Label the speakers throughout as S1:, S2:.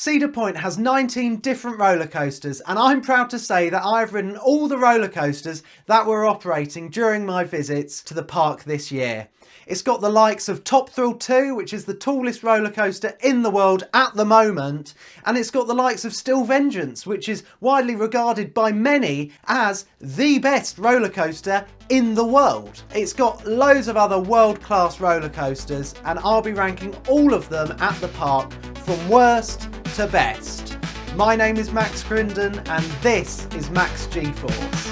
S1: Cedar Point has 19 different roller coasters, and I'm proud to say that I've ridden all the roller coasters that were operating during my visits to the park this year. It's got the likes of Top Thrill 2, which is the tallest roller coaster in the world at the moment, and it's got the likes of Still Vengeance, which is widely regarded by many as the best roller coaster in the world. It's got loads of other world-class roller coasters, and I'll be ranking all of them at the park from worst to best. My name is Max Crinden and this is Max G-Force.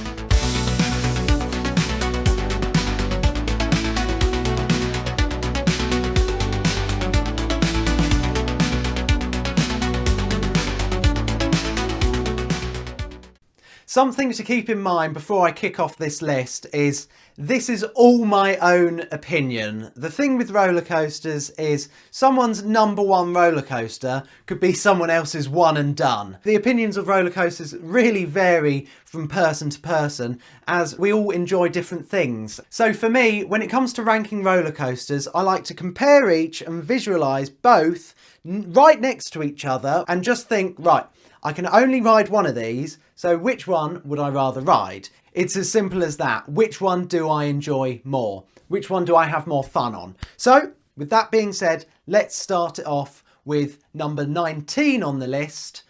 S1: Something to keep in mind before I kick off this list is this is all my own opinion. The thing with roller coasters is someone's number one roller coaster could be someone else's one and done. The opinions of roller coasters really vary from person to person as we all enjoy different things. So for me, when it comes to ranking roller coasters, I like to compare each and visualise both right next to each other and just think, right, I can only ride one of these, so which one would I rather ride? It's as simple as that. Which one do I enjoy more? Which one do I have more fun on? So, with that being said, let's start it off with number 19 on the list,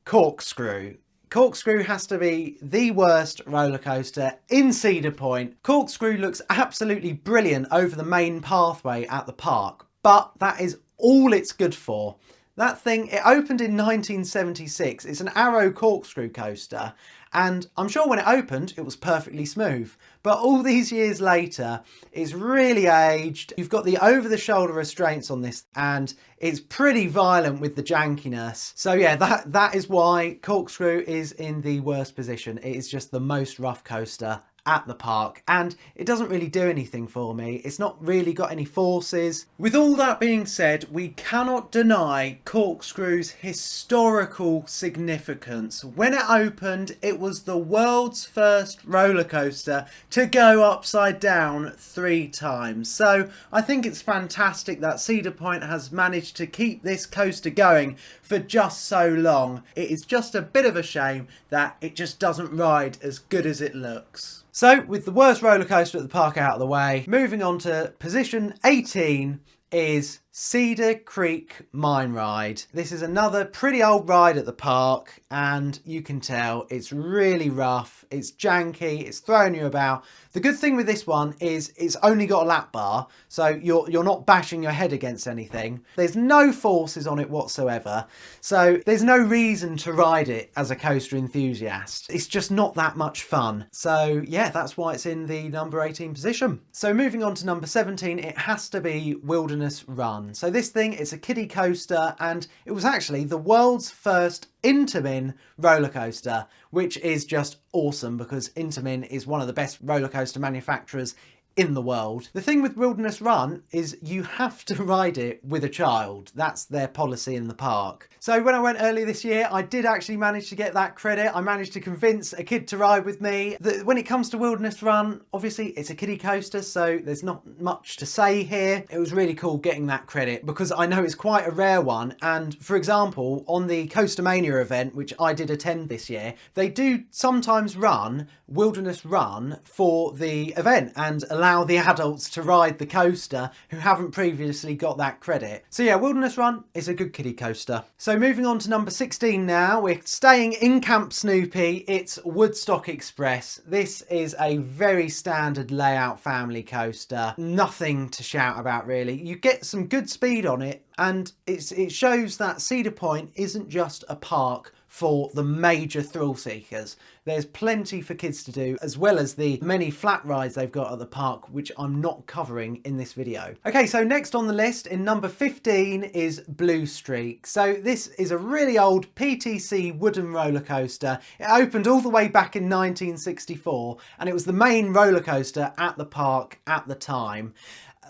S1: Corkscrew. Corkscrew has to be the worst roller coaster in Cedar Point. Corkscrew looks absolutely brilliant over the main pathway at the park, but that is all it's good for. That thing, it opened in 1976. It's an Arrow corkscrew coaster, and I'm sure when it opened it was perfectly smooth, but all these years later it's really aged. You've got the over-the-shoulder restraints on this and it's pretty violent with the jankiness. So yeah, that is why Corkscrew is in the worst position. It is just the most rough coaster at the park and it doesn't really do anything for me. It's not really got any forces. With all that being said, we cannot deny Corkscrew's historical significance. When it opened, it was the world's first roller coaster to go upside down 3 times. So I think it's fantastic that Cedar Point has managed to keep this coaster going for just so long. It is just a bit of a shame that it just doesn't ride as good as it looks. So, with the worst roller coaster at the park out of the way, moving on to position 18 is Cedar Creek Mine Ride. This is another pretty old ride at the park and you can tell it's really rough, it's janky, it's throwing you about. The good thing with this one is it's only got a lap bar, so you're not bashing your head against anything. There's no forces on it whatsoever, so there's no reason to ride it as a coaster enthusiast. It's just not that much fun. So yeah, that's why it's in the number 18 position. So moving on to number 17, it has to be Wilderness Run. So this thing, it's a kiddie coaster and it was actually the world's first Intamin roller coaster, which is just awesome because Intamin is one of the best roller coaster manufacturers in the world. The thing with Wilderness Run is you have to ride it with a child. That's their policy in the park. So when I went earlier this year, I did actually manage to get that credit. I managed to convince a kid to ride with me. When it comes to Wilderness Run, obviously it's a kiddie coaster, so there's not much to say here. It was really cool getting that credit because I know it's quite a rare one. And for example, on the Coaster Mania event, which I did attend this year, they do sometimes run Wilderness Run for the event and allow the adults to ride the coaster who haven't previously got that credit. So yeah, Wilderness Run is a good kiddie coaster. So moving on to number 16 now, we're staying in Camp Snoopy. It's Woodstock Express. This is a very standard layout family coaster. Nothing to shout about really. You get some good speed on it and it shows that Cedar Point isn't just a park for the major thrill seekers. There's plenty for kids to do, as well as the many flat rides they've got at the park, which I'm not covering in this video. Okay, so next on the list in number 15 is Blue Streak. So this is a really old PTC wooden roller coaster. It opened all the way back in 1964 and it was the main roller coaster at the park at the time.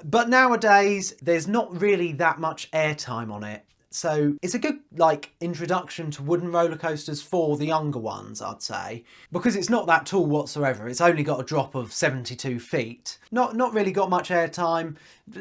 S1: But nowadays there's not really that much airtime on it. So it's a good introduction to wooden roller coasters for the younger ones, I'd say, because it's not that tall whatsoever. It's only got a drop of 72 feet. Not really got much airtime,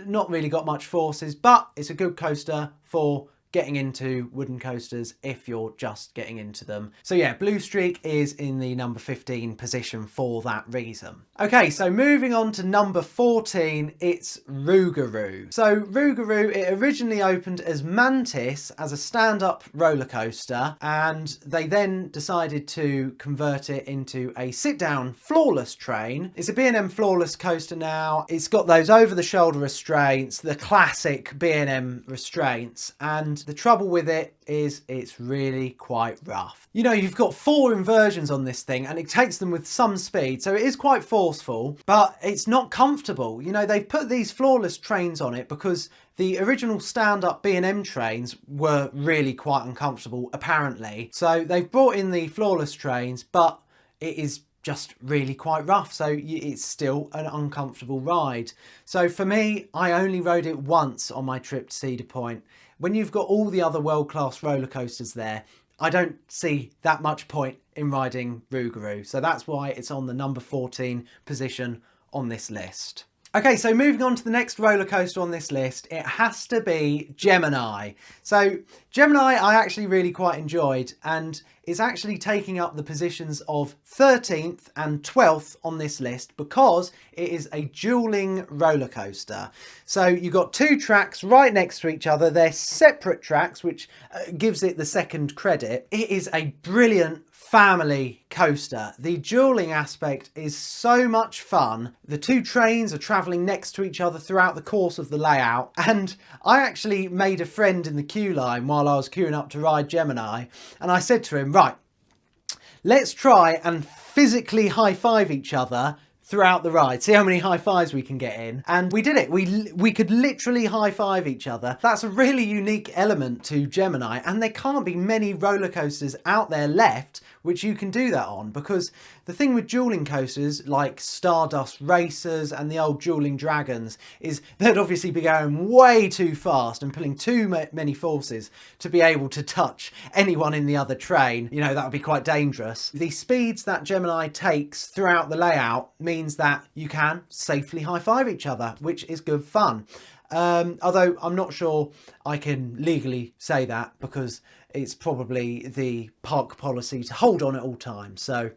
S1: not really got much forces, but it's a good coaster for getting into wooden coasters if you're just getting into them. So yeah, Blue Streak is in the number 15 position for that reason. Okay, so moving on to number 14, it's Rougarou. So Rougarou, it originally opened as Mantis as a stand-up roller coaster, and they then decided to convert it into a sit-down floorless train. It's a B&M floorless coaster now. It's got those over-the-shoulder restraints, the classic B&M restraints, and the trouble with it is it's really quite rough. You know, you've got 4 inversions on this thing and it takes them with some speed, so it is quite forceful, but it's not comfortable. You know, they've put these floorless trains on it because the original stand-up B&M trains were really quite uncomfortable, apparently. So they've brought in the floorless trains, but it is just really quite rough, so it's still an uncomfortable ride. So for me, I only rode it once on my trip to Cedar Point. When you've got all the other world-class roller coasters there, I don't see that much point in riding Rougarou. So that's why it's on the number 14 position on this list. Okay, so moving on to the next roller coaster on this list, it has to be Gemini. So Gemini I actually really quite enjoyed, and it's actually taking up the positions of 13th and 12th on this list because it is a dueling roller coaster. So you've got 2 tracks right next to each other. They're separate tracks, which gives it the second credit. It is a brilliant family coaster. The dueling aspect is so much fun. The 2 trains are travelling next to each other throughout the course of the layout, and I actually made a friend in the queue line while I was queuing up to ride Gemini, and I said to him, right, let's try and physically high-five each other throughout the ride. See how many high fives we can get in. And we did it. We could literally high five each other. That's a really unique element to Gemini, and there can't be many roller coasters out there left which you can do that on, because the thing with dueling coasters like Stardust Racers and the old Dueling Dragons is they'd obviously be going way too fast and pulling too many forces to be able to touch anyone in the other train. You know, that would be quite dangerous. The speeds that Gemini takes throughout the layout means that you can safely high-five each other, which is good fun. Although I'm not sure I can legally say that because it's probably the park policy to hold on at all times. So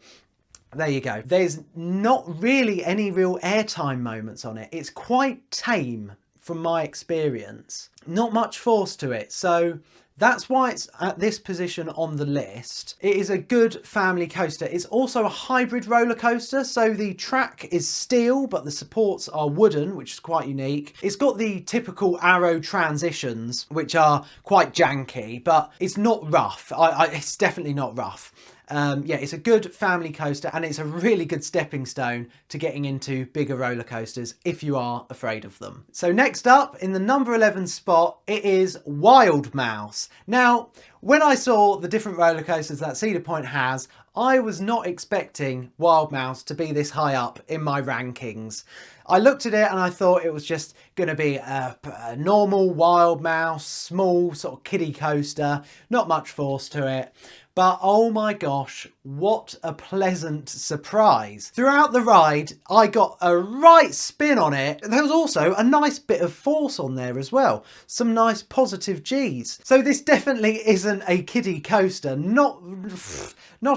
S1: there you go. There's not really any real airtime moments on it. It's quite tame from my experience. Not much force to it. So that's why it's at this position on the list. It is a good family coaster. It's also a hybrid roller coaster, so the track is steel, but the supports are wooden, which is quite unique. It's got the typical arrow transitions, which are quite janky, but it's not rough. It's definitely not rough. Yeah, it's a good family coaster, and it's a really good stepping stone to getting into bigger roller coasters if you are afraid of them. So next up, in the number 11 spot, it is Wild Mouse. Now, when I saw the different roller coasters that Cedar Point has, I was not expecting Wild Mouse to be this high up in my rankings. I looked at it and I thought it was just going to be a normal Wild Mouse, small sort of kiddie coaster, not much force to it. But oh my gosh, what a pleasant surprise. Throughout the ride, I got a right spin on it. There was also a nice bit of force on there as well. Some nice positive G's. So this definitely isn't a kiddie coaster. Not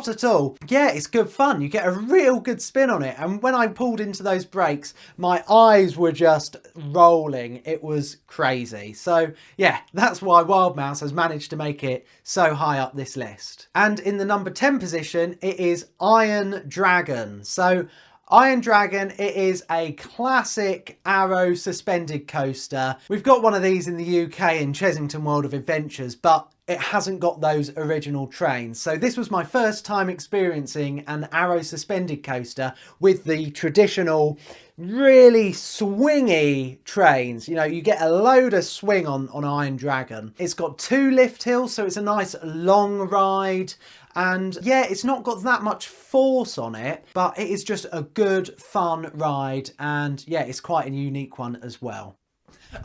S1: at all. Yeah, it's good fun. You get a real good spin on it. And when I pulled into those brakes, my eyes were just rolling. It was crazy. So yeah, that's why Wild Mouse has managed to make it so high up this list. And in the number 10 position, it is Iron Dragon. So Iron Dragon, it is a classic arrow suspended coaster. We've got one of these in the UK in Chesington World of Adventures, but it hasn't got those original trains. So this was my first time experiencing an arrow suspended coaster with the traditional really swingy trains. You know, you get a load of swing on Iron Dragon. It's got 2 lift hills, so it's a nice long ride. And yeah, it's not got that much force on it, but it is just a good, fun ride. And yeah, it's quite a unique one as well.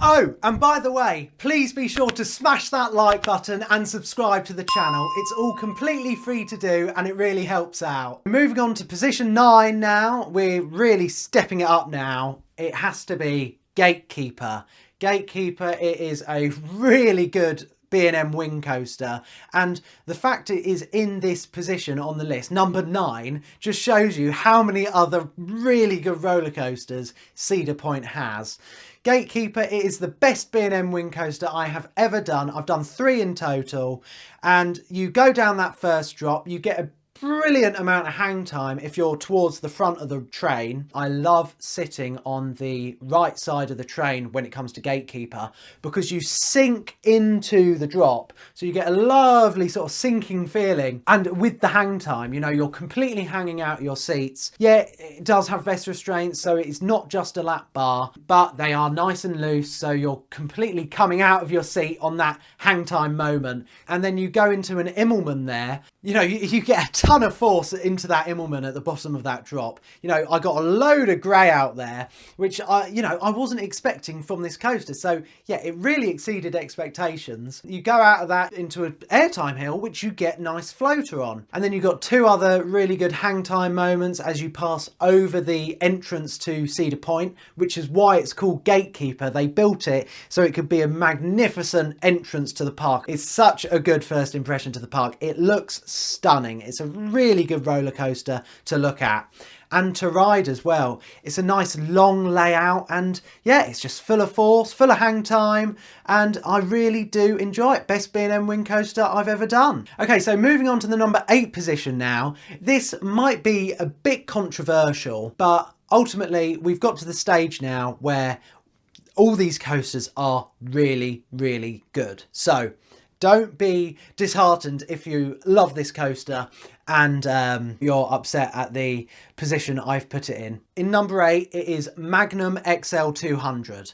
S1: Oh, and by the way, please be sure to smash that like button and subscribe to the channel. It's all completely free to do and it really helps out. Moving on to position 9 now. We're really stepping it up now. It has to be Gatekeeper. Gatekeeper, it is a really good B&M wing coaster, and the fact it is in this position on the list, number 9, just shows you how many other really good roller coasters Cedar Point has. Gatekeeper, it is the best B&M wing coaster I have ever done. I've done 3 in total, and you go down that first drop, you get a brilliant amount of hang time if you're towards the front of the train. I love sitting on the right side of the train when it comes to Gatekeeper, because you sink into the drop, so you get a lovely sort of sinking feeling. And with the hang time, you know, you're completely hanging out of your seats. Yeah, it does have vest restraints, so it's not just a lap bar, but they are nice and loose, so you're completely coming out of your seat on that hang time moment. And then you go into an Immelman there, you know, you get a ton of force into that Immelman at the bottom of that drop. You know, I got a load of grey out there, which I wasn't expecting from this coaster. So yeah, it really exceeded expectations. You go out of that into an airtime hill, which you get nice floater on. And then you've got 2 other really good hang time moments as you pass over the entrance to Cedar Point, which is why it's called Gatekeeper. They built it so it could be a magnificent entrance to the park. It's such a good first impression to the park. It looks stunning. It's a really good roller coaster to look at and to ride as well. It's a nice long layout, and yeah, it's just full of force, full of hang time, and I really do enjoy it. Best B&M wing coaster I've ever done. Okay, so moving on to the number 8 position now. This might be a bit controversial, but ultimately we've got to the stage now where all these coasters are really, really good. So don't be disheartened if you love this coaster and you're upset at the position I've put it in. In number 8, it is Magnum XL 200.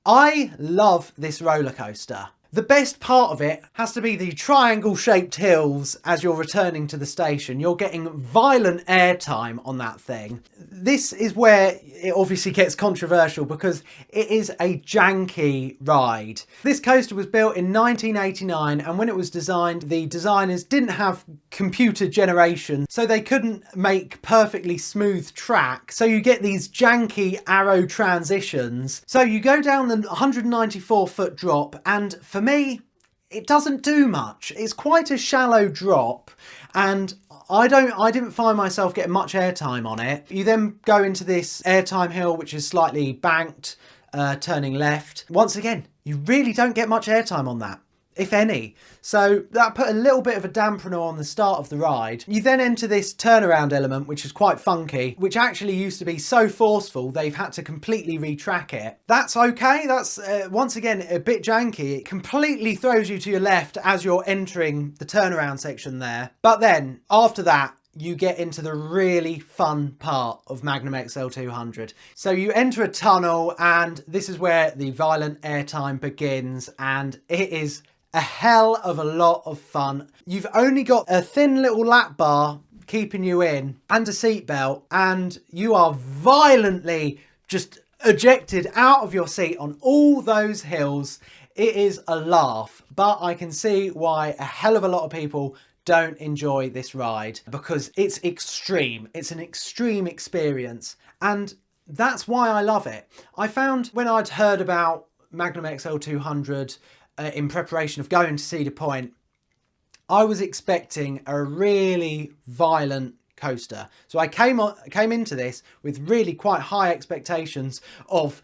S1: I love this roller coaster. The best part of it has to be the triangle-shaped hills as you're returning to the station. You're getting violent airtime on that thing. This is where it obviously gets controversial because it is a janky ride. This coaster was built in 1989, and when it was designed, the designers didn't have computer generation, so they couldn't make perfectly smooth track. So you get these janky arrow transitions. So you go down the 194-foot drop, and for me, it doesn't do much. It's quite a shallow drop, and I didn't find myself getting much airtime on it. You then go into this airtime hill, which is slightly banked, turning left. Once again, you really don't get much airtime on that, if any. So that put a little bit of a dampener on the start of the ride. You then enter this turnaround element, which is quite funky, which actually used to be so forceful they've had to completely retrack it. That's okay. That's once again a bit janky. It completely throws you to your left as you're entering the turnaround section there. But then after that, you get into the really fun part of Magnum XL 200. So you enter a tunnel, and this is where the violent airtime begins, and it is a hell of a lot of fun. You've only got a thin little lap bar keeping you in and a seatbelt, and you are violently just ejected out of your seat on all those hills. It is a laugh, but I can see why a hell of a lot of people don't enjoy this ride, because it's extreme. It's an extreme experience, and that's why I love it. I found when I'd heard about Magnum XL 200 in preparation of going to Cedar Point, I was expecting a really violent coaster. So I came into this with really quite high expectations of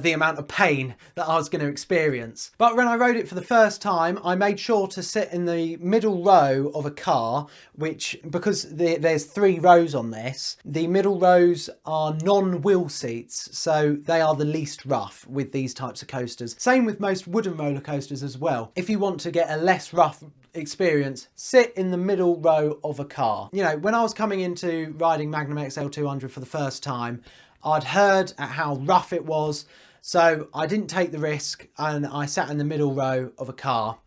S1: the amount of pain that I was going to experience. But when I rode it for the first time, I made sure to sit in the middle row of a car, which, because there's 3 rows on this, the middle rows are non-wheel seats, so they are the least rough with these types of coasters. Same with most wooden roller coasters as well. If you want to get a less rough experience, sit in the middle row of a car. You know, when I was coming into riding Magnum XL 200 for the first time, I'd heard at how rough it was, so I didn't take the risk and I sat in the middle row of a car.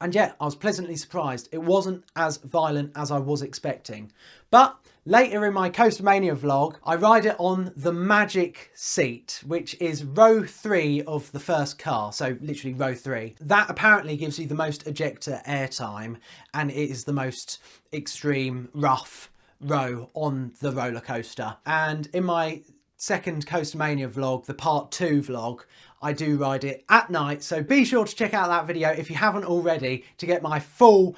S1: And yet I was pleasantly surprised. It wasn't as violent as I was expecting. But later in my Coaster Mania vlog, I ride it on the magic seat, which is row 3 of the first car. So literally row 3. That apparently gives you the most ejector airtime, and it is the most extreme rough row on the roller coaster. And in my second Coaster Mania vlog, the part 2 vlog, I do ride it at night. So be sure to check out that video if you haven't already to get my full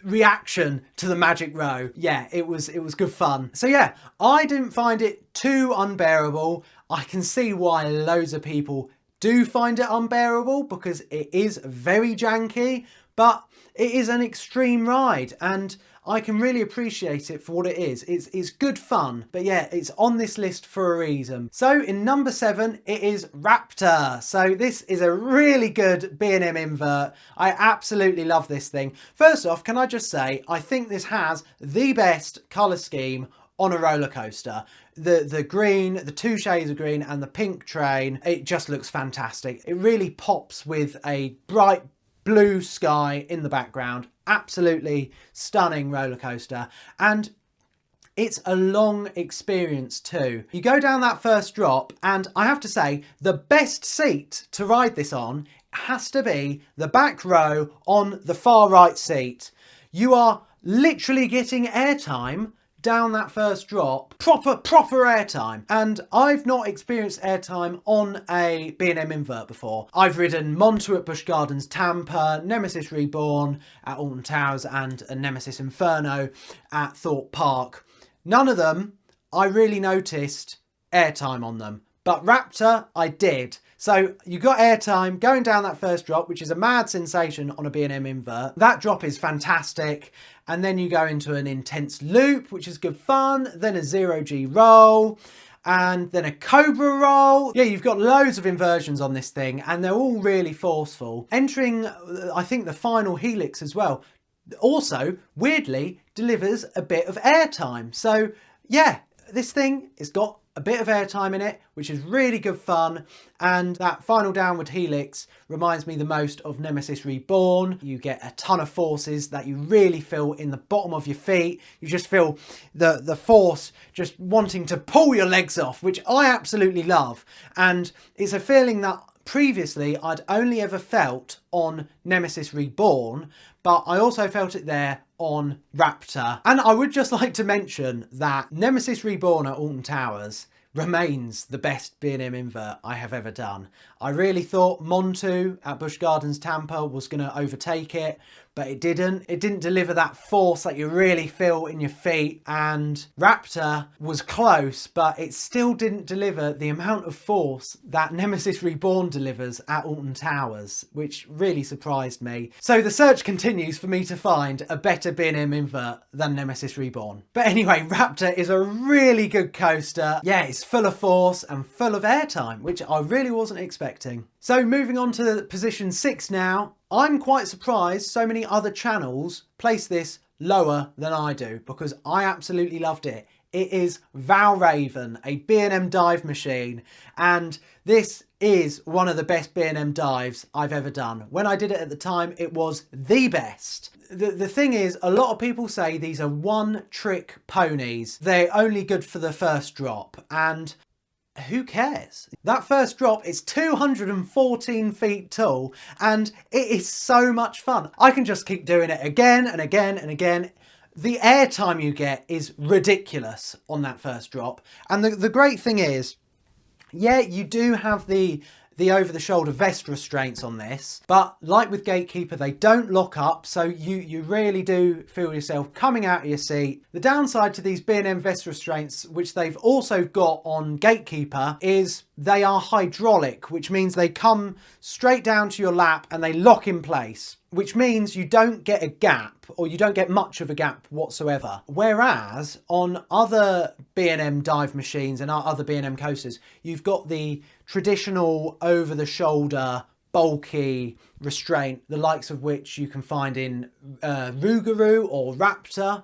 S1: reaction to the Magic Row. Yeah, it was good fun. So yeah, I didn't find it too unbearable. I can see why loads of people do find it unbearable because it is very janky, but it is an extreme ride and I can really appreciate it for what it is. It's good fun, but yeah, it's on this list for a reason. So in number 7, it is Raptor. So this is a really good B&M invert. I absolutely love this thing. First off, can I just say, I think this has the best colour scheme on a roller coaster. The green, the 2 shades of green and the pink train, it just looks fantastic. It really pops with a bright blue sky in the background. Absolutely stunning roller coaster, and it's a long experience too. You go down that first drop, and I have to say the best seat to ride this on has to be the back row on the far right seat. You are literally getting airtime down that first drop, proper airtime, and I've not experienced airtime on a B&M invert before. I've ridden Montu at Busch Gardens Tampa, Nemesis Reborn at Alton Towers and a Nemesis Inferno at Thorpe Park. None of them I really noticed airtime on them, but Raptor I did. So you got airtime going down that first drop, which is a mad sensation on a B&M invert. That drop is fantastic. And then you go into an intense loop, which is good fun. Then a 0G roll and then a Cobra roll. Yeah, you've got loads of inversions on this thing and they're all really forceful. Entering, I think, the final helix as well, also weirdly delivers a bit of airtime. So yeah, this thing has got a bit of airtime in it, which is really good fun. And that final downward helix reminds me the most of Nemesis Reborn. You get a ton of forces that you really feel in the bottom of your feet. You just feel the force just wanting to pull your legs off, which I absolutely love. And it's a feeling that previously I'd only ever felt on Nemesis Reborn, but I also felt it there on Raptor. And I would just like to mention that Nemesis Reborn at Alton Towers remains the best B&M invert I have ever done. I really thought Montu at Busch Gardens Tampa was going to overtake it, but it didn't. It didn't deliver that force that you really feel in your feet, and Raptor was close, but it still didn't deliver the amount of force that Nemesis Reborn delivers at Alton Towers, which really surprised me. So the search continues for me to find a better B&M invert than Nemesis Reborn. But anyway, Raptor is a really good coaster. Yeah, it's full of force and full of airtime, which I really wasn't expecting. So moving on to position 6 now. I'm quite surprised so many other channels place this lower than I do because I absolutely loved it. It is Valraven, a B&M dive machine, and this is one of the best B&M dives I've ever done. When I did it at the time, it was the best. The thing is, a lot of people say these are one-trick ponies. They're only good for the first drop, and who cares? That first drop is 214 feet tall and it is so much fun. I can just keep doing it again and again and again. The airtime you get is ridiculous on that first drop. And the great thing is, yeah, you do have the over-the-shoulder vest restraints on this, but like with Gatekeeper, they don't lock up, so you really do feel yourself coming out of your seat. The downside to these B&M vest restraints, which they've also got on Gatekeeper, is they are hydraulic, which means they come straight down to your lap and they lock in place, which means you don't get a gap, or you don't get much of a gap whatsoever. Whereas on other B&M dive machines and other B&M coasters, you've got the traditional over-the-shoulder bulky restraint, the likes of which you can find in Rougarou or Raptor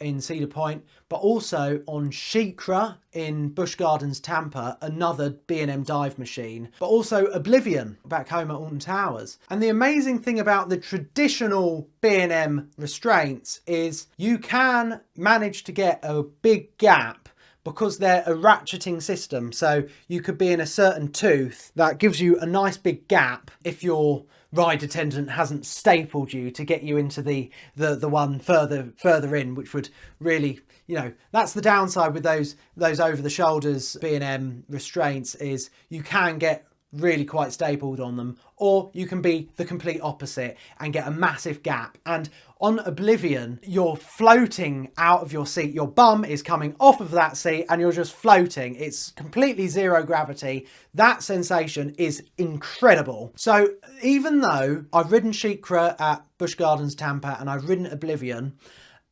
S1: in Cedar Point, but also on Shikra in Busch Gardens Tampa, another B&M dive machine, but also Oblivion back home at Alton Towers. And the amazing thing about the traditional B&M restraints is you can manage to get a big gap because they're a ratcheting system. So you could be in a certain tooth that gives you a nice big gap if your ride attendant hasn't stapled you to get you into the one further in, which would really, you know, that's the downside with those over the shoulders B&M restraints, is you can get really quite stapled on them, or you can be the complete opposite and get a massive gap. And on Oblivion, you're floating out of your seat. Your bum is coming off of that seat and you're just floating. It's completely zero gravity. That sensation is incredible. So even though I've ridden Shikra at Busch Gardens Tampa and I've ridden Oblivion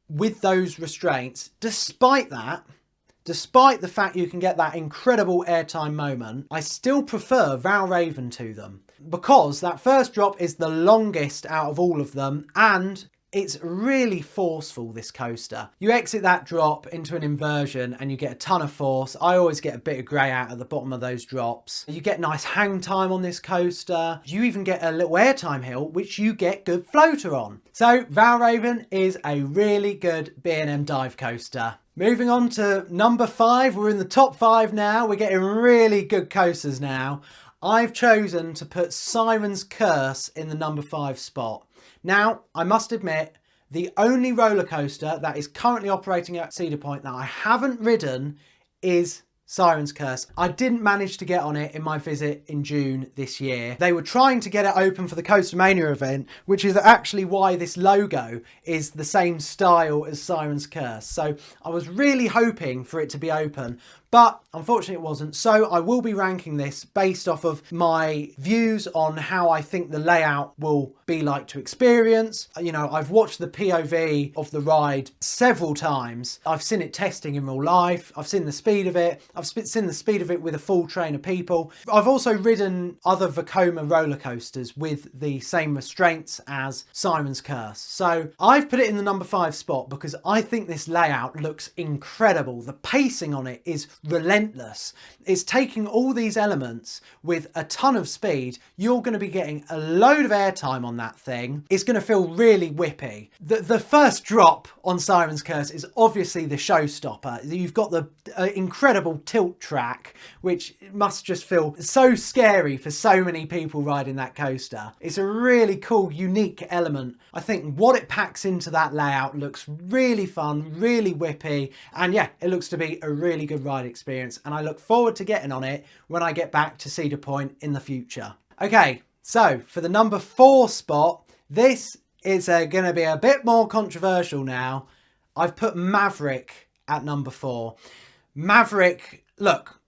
S1: with those restraints, despite the fact you can get that incredible airtime moment, I still prefer Valraven to them, because that first drop is the longest out of all of them and it's really forceful, this coaster. You exit that drop into an inversion and you get a ton of force. I always get a bit of grey out at the bottom of those drops. You get nice hang time on this coaster. You even get a little airtime hill, which you get good floater on. So Valraven is a really good B&M dive coaster. Moving on to number 5, we're in the top 5 now. We're getting really good coasters now. I've chosen to put Siren's Curse in the number 5 spot. Now, I must admit, the only roller coaster that is currently operating at Cedar Point that I haven't ridden is Siren's Curse. I didn't manage to get on it in my visit in June this year. They were trying to get it open for the Coaster Mania event, which is actually why this logo is the same style as Siren's Curse. So I was really hoping for it to be open, but unfortunately it wasn't. So I will be ranking this based off of my views on how I think the layout will be like to experience. You know, I've watched the POV of the ride several times. I've seen it testing in real life. I've seen the speed of it. I've seen the speed of it with a full train of people. I've also ridden other Vekoma roller coasters with the same restraints as Siren's Curse. So I've put it in the number 5 spot because I think this layout looks incredible. The pacing on it is relentless. It's taking all these elements with a ton of speed. You're going to be getting a load of airtime on that thing. It's going to feel really whippy. The first drop on Siren's Curse is obviously the showstopper. You've got the incredible tilt track, which must just feel so scary for so many people riding that coaster. It's a really cool, unique element. I think what it packs into that layout looks really fun, really whippy, and yeah, it looks to be a really good ride experience, and I look forward to getting on it when I get back to Cedar Point in the future. Okay, so for the number 4 spot, this is going to be a bit more controversial now. I've put Maverick at number 4. Maverick, look,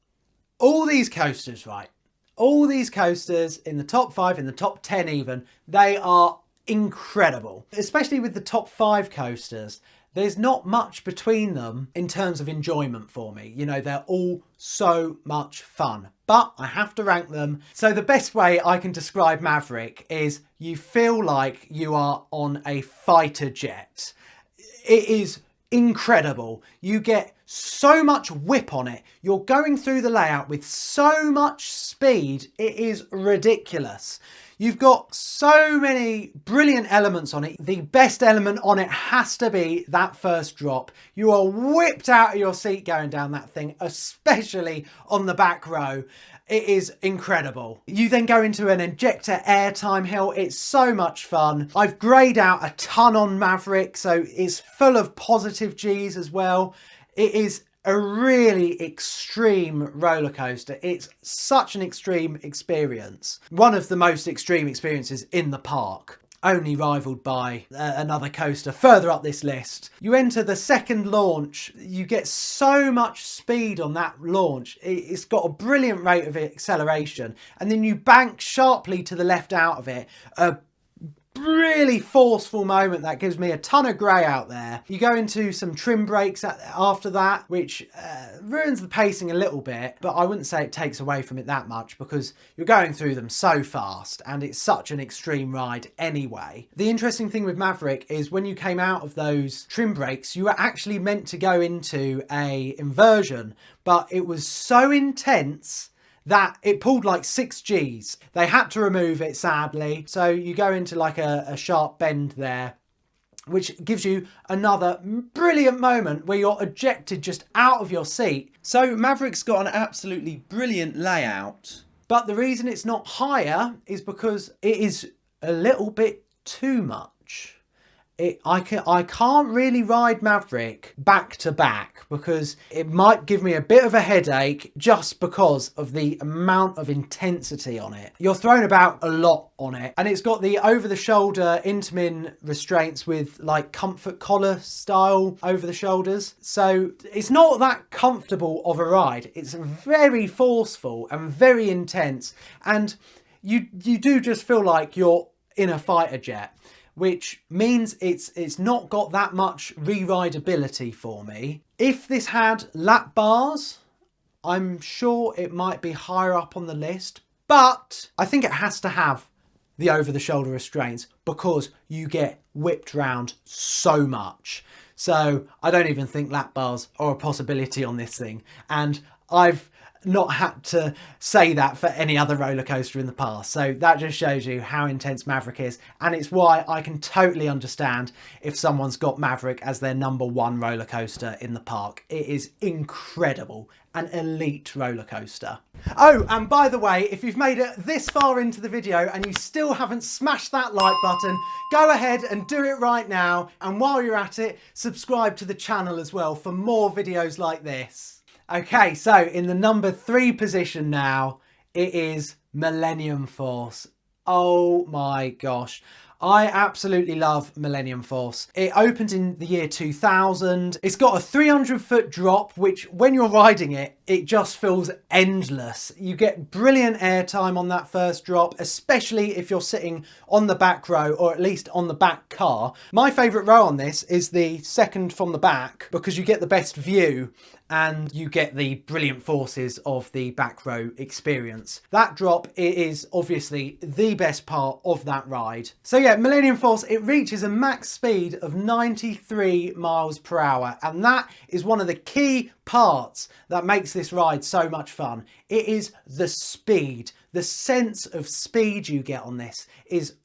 S1: all these coasters, right? All these coasters in the top 5, in the top 10 even, they are incredible. Especially with the top 5 coasters. There's not much between them in terms of enjoyment for me. You know, they're all so much fun, but I have to rank them. So the best way I can describe Maverick is you feel like you are on a fighter jet. It is incredible. You get so much whip on it. You're going through the layout with so much speed. It is ridiculous. You've got so many brilliant elements on it. The best element on it has to be that first drop. You are whipped out of your seat going down that thing, especially on the back row. It is incredible. You then go into an injector airtime hill. It's so much fun. I've greyed out a ton on Maverick, so it's full of positive G's as well. It is a really extreme roller coaster. It's such an extreme experience. One of the most extreme experiences in the park, only rivaled by another coaster further up this list. You enter the second launch, you get so much speed on that launch. It's got a brilliant rate of acceleration, and then you bank sharply to the left out of it. A really forceful moment that gives me a ton of grey out there. You go into some trim breaks after that, which ruins the pacing a little bit, but I wouldn't say it takes away from it that much because you're going through them so fast and it's such an extreme ride anyway. The interesting thing with Maverick is when you came out of those trim breaks, you were actually meant to go into a inversion, but it was so intense that it pulled like 6 Gs. They had to remove it, sadly. So you go into like a sharp bend there, which gives you another brilliant moment where you're ejected just out of your seat. So Maverick's got an absolutely brilliant layout. But the reason it's not higher is because it is a little bit too much. I can't really ride Maverick back to back because it might give me a bit of a headache just because of the amount of intensity on it. You're thrown about a lot on it, and it's got the over the shoulder Intamin restraints with like comfort collar style over the shoulders. So it's not that comfortable of a ride. It's very forceful and very intense, and you do just feel like you're in a fighter jet, which means it's not got that much re-rideability for me. If this had lap bars, I'm sure it might be higher up on the list, but I think it has to have the over-the-shoulder restraints because you get whipped round so much. So I don't even think lap bars are a possibility on this thing, and I've not had to say that for any other roller coaster in the past. So that just shows you how intense Maverick is, and it's why I can totally understand if someone's got Maverick as their number one roller coaster in the park. It is incredible, an elite roller coaster. Oh, and by the way, if you've made it this far into the video and you still haven't smashed that like button, go ahead and do it right now. And while you're at it, subscribe to the channel as well for more videos like this. Okay, so in the number 3 position now, it is Millennium Force. Oh my gosh. I absolutely love Millennium Force. It opened in the year 2000. It's got a 300-foot drop, which when you're riding it, it just feels endless. You get brilliant airtime on that first drop, especially if you're sitting on the back row or at least on the back car. My favourite row on this is the second from the back because you get the best view and you get the brilliant forces of the back row experience. That drop is obviously the best part of that ride. So yeah, Millennium Force, it reaches a max speed of 93 miles per hour, and that is one of the key parts that makes this ride so much fun. It is the speed. The sense of speed you get on this is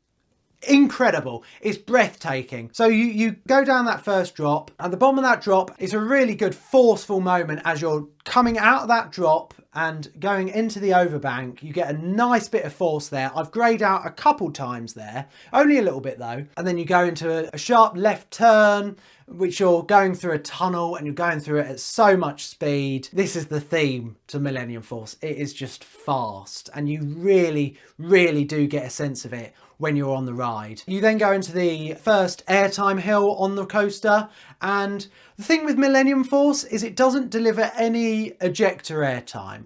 S1: incredible. It's breathtaking. So you go down that first drop. At the bottom of that drop is a really good forceful moment as you're coming out of that drop and going into the overbank. You get a nice bit of force there. I've greyed out a couple times there, only a little bit though. And then you go into a sharp left turn, which you're going through a tunnel and you're going through it at so much speed. This is the theme to Millennium Force. It is just fast, and you really, really do get a sense of it when you're on the ride. You then go into the first airtime hill on the coaster, and the thing with Millennium Force is it doesn't deliver any ejector airtime.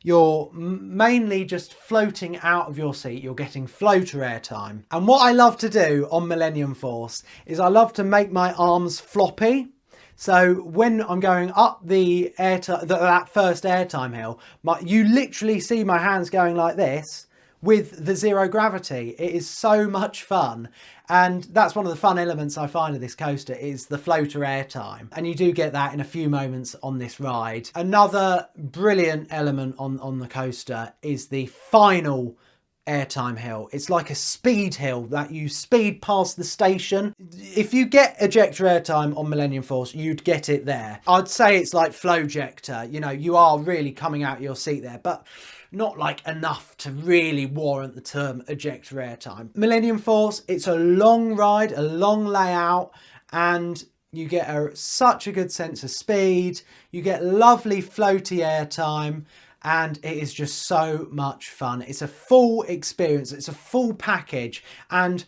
S1: You're mainly just floating out of your seat. You're getting floater airtime. And what I love to do on Millennium Force is I love to make my arms floppy. So when I'm going up that first airtime hill, you literally see my hands going like this with the zero gravity. It is so much fun, and that's one of the fun elements I find of this coaster is the floater airtime, and you do get that in a few moments on this ride. Another brilliant element on the coaster is the final airtime hill. It's like a speed hill that you speed past the station. If you get ejector airtime on Millennium Force, you'd get it there. I'd say it's like flowjector. You know, you are really coming out of your seat there, but not like enough to really warrant the term ejector airtime. Millennium Force, it's a long ride, a long layout, and you get such a good sense of speed. You get lovely floaty airtime, and it is just so much fun. It's a full experience. It's a full package, and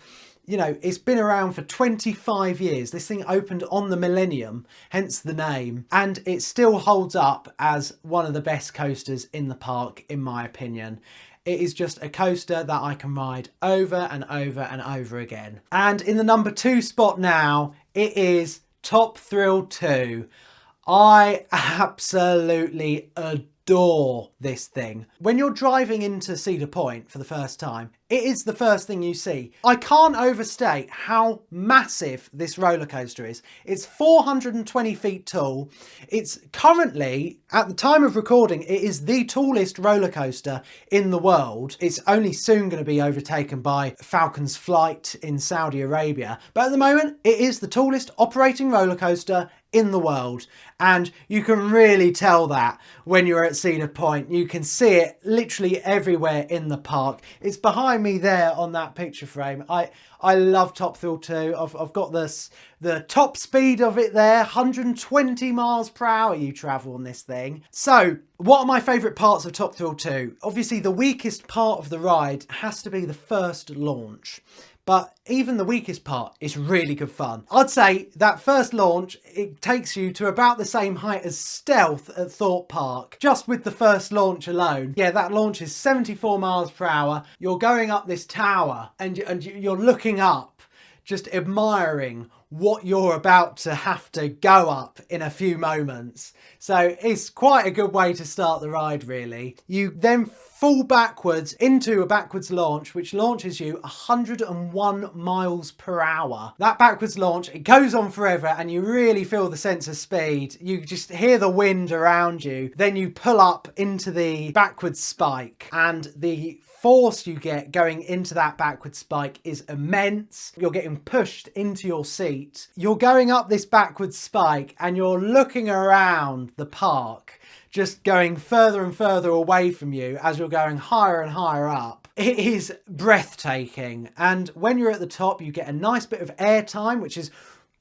S1: you know, it's been around for 25 years. This thing opened on the Millennium, hence the name, and it still holds up as one of the best coasters in the park, in my opinion. It is just a coaster that I can ride over and over and over again. And in the number 2 spot now, it is Top Thrill 2. I absolutely adore this thing. When you're driving into Cedar Point for the first time, it is the first thing you see. I can't overstate how massive this roller coaster is. It's 420 feet tall. It's currently, at the time of recording, it is the tallest roller coaster in the world. It's only soon going to be overtaken by Falcon's Flight in Saudi Arabia. But at the moment, it is the tallest operating roller coaster in the world, and you can really tell that when you're at Cedar Point. You can see it literally everywhere in the park. It's behind me there on that picture frame. I love Top Thrill 2. I've got the top speed of it there, 120 miles per hour you travel on this thing. So what are my favourite parts of Top Thrill 2? Obviously the weakest part of the ride has to be the first launch. But even the weakest part is really good fun. I'd say that first launch, it takes you to about the same height as Stealth at Thorpe Park, just with the first launch alone. Yeah, that launch is 74 miles per hour. You're going up this tower and you're looking up, just admiring what you're about to have to go up in a few moments. So it's quite a good way to start the ride, really. You then fall backwards into a backwards launch, which launches you 101 miles per hour. That backwards launch, it goes on forever and you really feel the sense of speed. You just hear the wind around you. Then you pull up into the backwards spike, and the force you get going into that backward spike is immense. You're getting pushed into your seat. You're going up this backward spike and you're looking around the park, just going further and further away from you as you're going higher and higher up. It is breathtaking. And when you're at the top, you get a nice bit of airtime, which is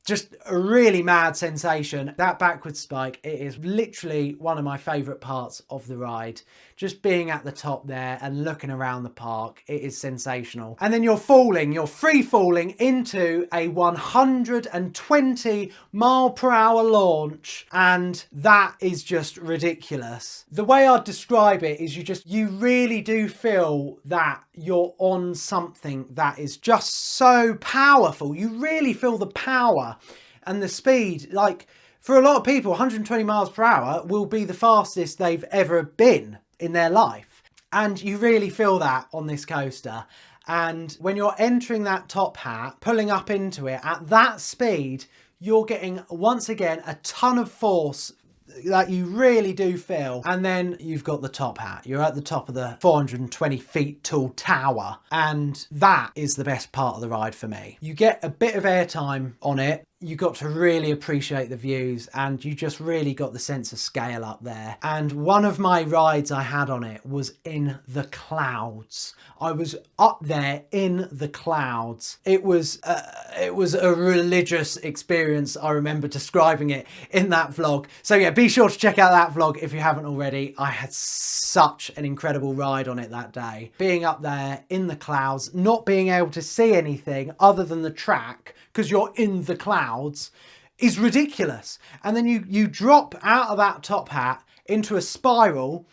S1: just a really mad sensation. That backward spike, it is literally one of my favourite parts of the ride. Just being at the top there and looking around the park, it is sensational. And then you're free falling into a 120 mile per hour launch, and that is just ridiculous. The way I'd describe it is you really do feel that you're on something that is just so powerful. You really feel the power and the speed. Like, for a lot of people, 120 miles per hour will be the fastest they've ever been in their life. And you really feel that on this coaster. And when you're entering that top hat, pulling up into it at that speed, you're getting, once again, a ton of force that you really do feel. And then you've got the top hat. You're at the top of the 420 feet tall tower. And that is the best part of the ride for me. You get a bit of airtime on it. You got to really appreciate the views, and you just really got the sense of scale up there. And one of my rides I had on it was in the clouds. I was up there in the clouds. It was a religious experience. I remember describing it in that vlog. So yeah, be sure to check out that vlog if you haven't already. I had such an incredible ride on it that day. Being up there in the clouds, not being able to see anything other than the track, because you're in the clouds, is ridiculous. And then you drop out of that top hat into a spiral.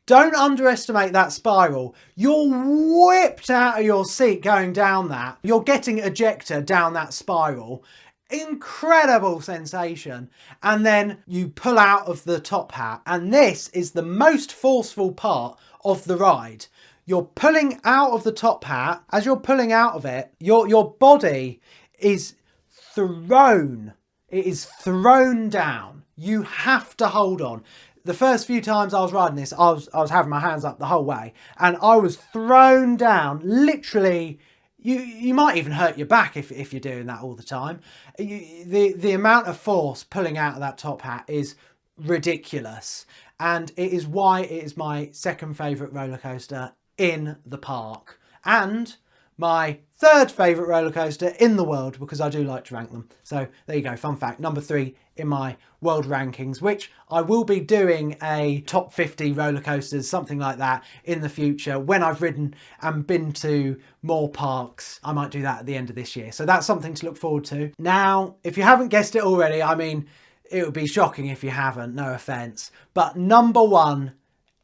S1: Don't underestimate that spiral. You're whipped out of your seat going down that. You're getting ejected down that spiral. Incredible sensation. And then you pull out of the top hat. And this is the most forceful part of the ride. You're pulling out of the top hat. As you're pulling out of it, your body is thrown. It is thrown down. You have to hold on. The first few times I was riding this, I was having my hands up the whole way, and I was thrown down. Literally, you might even hurt your back if you're doing that all the time. The amount of force pulling out of that top hat is ridiculous, and it is why it is my second favourite roller coaster in the park, and my third favourite roller coaster in the world, because I do like to rank them. So there you go, fun fact, number 3 in my world rankings, which I will be doing a top 50 roller coasters, something like that, in the future. When I've ridden and been to more parks, I might do that at the end of this year. So that's something to look forward to. Now, if you haven't guessed it already, I mean, it would be shocking if you haven't, no offence. But number 1,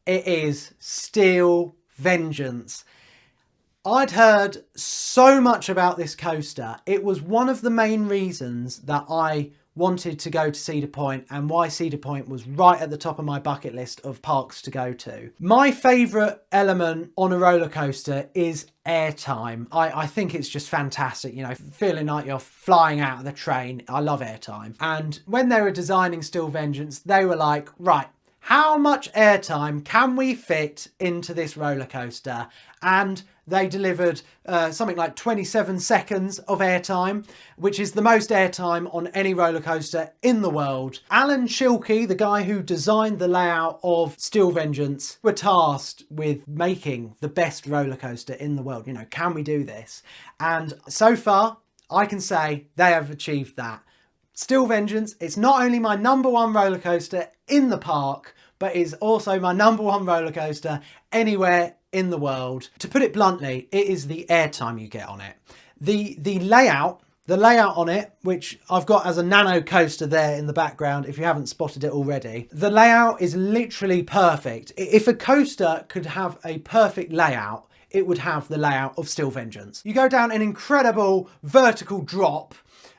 S1: it is Steel Vengeance. I'd heard so much about this coaster. It was one of the main reasons that I wanted to go to Cedar Point, and why Cedar Point was right at the top of my bucket list of parks to go to. My favourite element on a roller coaster is airtime. I think it's just fantastic, you know, feeling like you're flying out of the train. I love airtime. And when they were designing Steel Vengeance, they were like, right, how much airtime can we fit into this roller coaster? And they delivered something like 27 seconds of airtime, which is the most airtime on any roller coaster in the world. Alan Schilke, the guy who designed the layout of Steel Vengeance, were tasked with making the best roller coaster in the world. You know, can we do this? And so far, I can say they have achieved that. Steel Vengeance, it's not only my number one roller coaster in the park, but is also my number one roller coaster anywhere in the world. To put it bluntly, it is the airtime you get on it. The layout on it, which I've got as a nano coaster there in the background, if you haven't spotted it already, the layout is literally perfect. If a coaster could have a perfect layout, it would have the layout of Steel Vengeance. You go down an incredible vertical drop,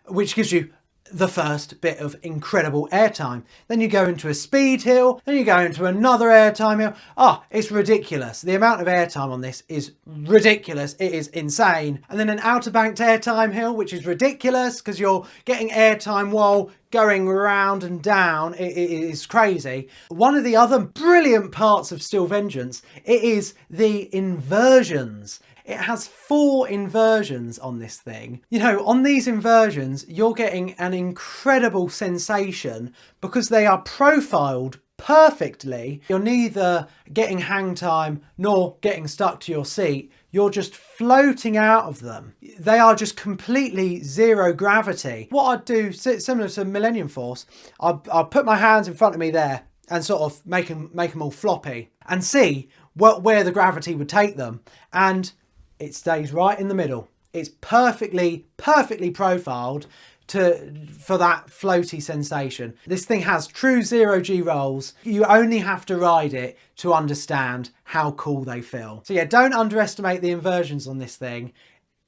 S1: which gives you the first bit of incredible airtime. Then you go into a speed hill, then you go into another airtime hill. Oh, it's ridiculous. The amount of airtime on this is ridiculous. It is insane. And then an outer banked airtime hill, which is ridiculous because you're getting airtime while going round and down. It is crazy. One of the other brilliant parts of Steel Vengeance, it is the inversions. It has 4 inversions on this thing. You know, on these inversions, you're getting an incredible sensation because they are profiled perfectly. You're neither getting hang time nor getting stuck to your seat. You're just floating out of them. They are just completely zero gravity. What I'd do, similar to Millennium Force, I'll put my hands in front of me there and sort of make them all floppy and see where the gravity would take them. And it stays right in the middle. It's perfectly profiled for that floaty sensation. This thing has true 0G rolls. You only have to ride it to understand how cool they feel. So yeah, don't underestimate the inversions on this thing.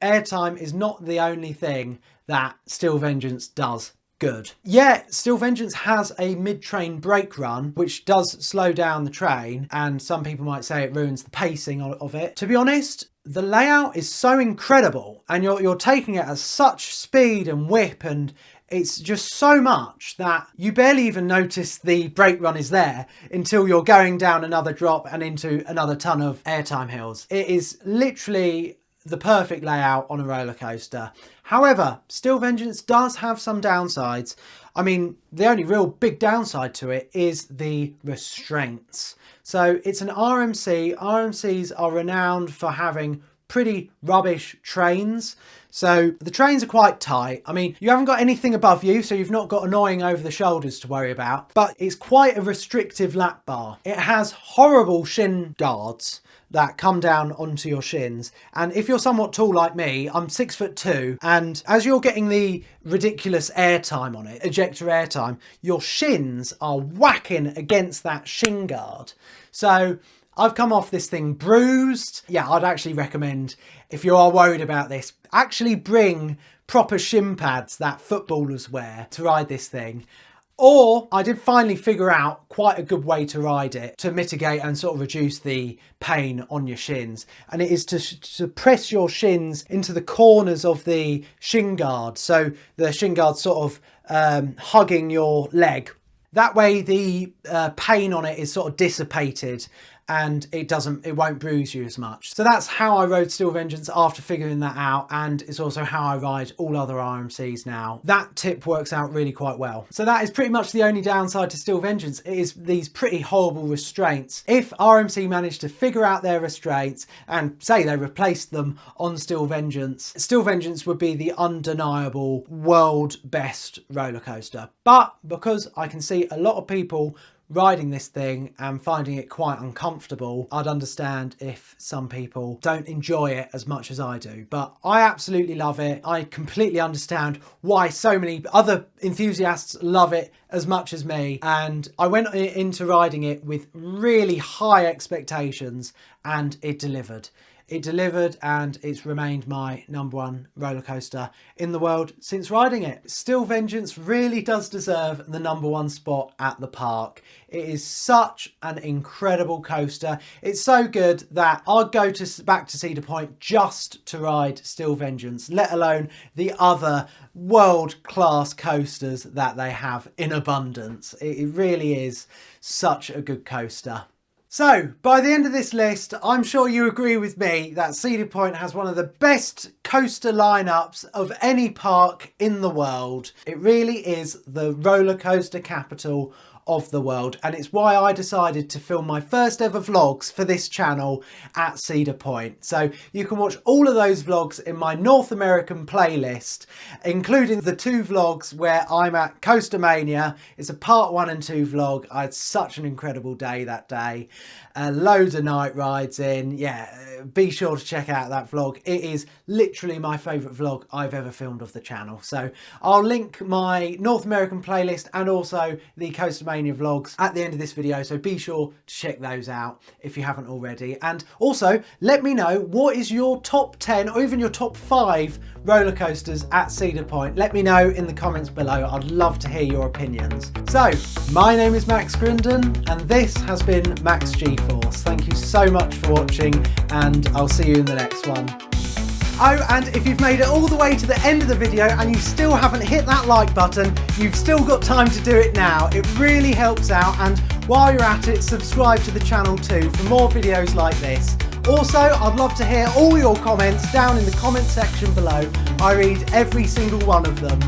S1: Airtime is not the only thing that Steel Vengeance does good. Yeah, Steel Vengeance has a mid-train brake run, which does slow down the train, and some people might say it ruins the pacing of it. To be honest, the layout is so incredible, and you're taking it at such speed and whip, and it's just so much that you barely even notice the brake run is there until you're going down another drop and into another ton of airtime hills. It is literally the perfect layout on a roller coaster. However, Steel Vengeance does have some downsides. I mean, the only real big downside to it is the restraints. So it's an RMC. RMCs are renowned for having pretty rubbish trains. So the trains are quite tight. I mean, you haven't got anything above you, so you've not got annoying over the shoulders to worry about, but it's quite a restrictive lap bar. It has horrible shin guards that come down onto your shins. And if you're somewhat tall like me, I'm 6'2", and as you're getting the ridiculous airtime on it, ejector airtime, your shins are whacking against that shin guard. So I've come off this thing bruised. Yeah, I'd actually recommend, if you are worried about this, actually bring proper shin pads that footballers wear to ride this thing. Or I did finally figure out quite a good way to ride it to mitigate and sort of reduce the pain on your shins. And it is to press your shins into the corners of the shin guard. So the shin guard sort of hugging your leg. That way the pain on it is sort of dissipated and it won't bruise you as much. So that's how I rode Steel Vengeance after figuring that out, and it's also how I ride all other RMCs now. That tip works out really quite well. So that is pretty much the only downside to Steel Vengeance. It is these pretty horrible restraints. If RMC managed to figure out their restraints and say they replaced them on Steel Vengeance would be the undeniable world best roller coaster. But because I can see a lot of people riding this thing and finding it quite uncomfortable, I'd understand if some people don't enjoy it as much as I do. But I absolutely love it. I completely understand why so many other enthusiasts love it as much as me. And I went into riding it with really high expectations and it delivered. It delivered and it's remained my #1 roller coaster in the world since riding it. Still Vengeance really does deserve the #1 spot at the park. It is such an incredible coaster. It's so good that I'd go back to Cedar Point just to ride Still Vengeance, let alone the other world-class coasters that they have in abundance. It really is such a good coaster. So, by the end of this list, I'm sure you agree with me that Cedar Point has one of the best coaster lineups of any park in the world. It really is the roller coaster capital of the world, and it's why I decided to film my first ever vlogs for this channel at Cedar Point. So you can watch all of those vlogs in my North American playlist, including the 2 vlogs where I'm at Coaster Mania. It's a part 1 and 2 vlog. I had such an incredible day that day. Loads of night rides in. Yeah, be sure to check out that vlog. It is literally my favourite vlog I've ever filmed of the channel. So I'll link my North American playlist and also the Coaster Mania vlogs at the end of this video, so be sure to check those out if you haven't already. And also let me know, what is your top 10 or even your top 5 roller coasters at Cedar Point? Let me know in the comments below. I'd love to hear your opinions. So my name is Max Grindon and this has been Max G-Force. Thank you so much for watching and I'll see you in the next one. Oh, and if you've made it all the way to the end of the video and you still haven't hit that like button, you've still got time to do it now. It really helps out, and while you're at it, subscribe to the channel too for more videos like this. Also, I'd love to hear all your comments down in the comment section below. I read every single one of them.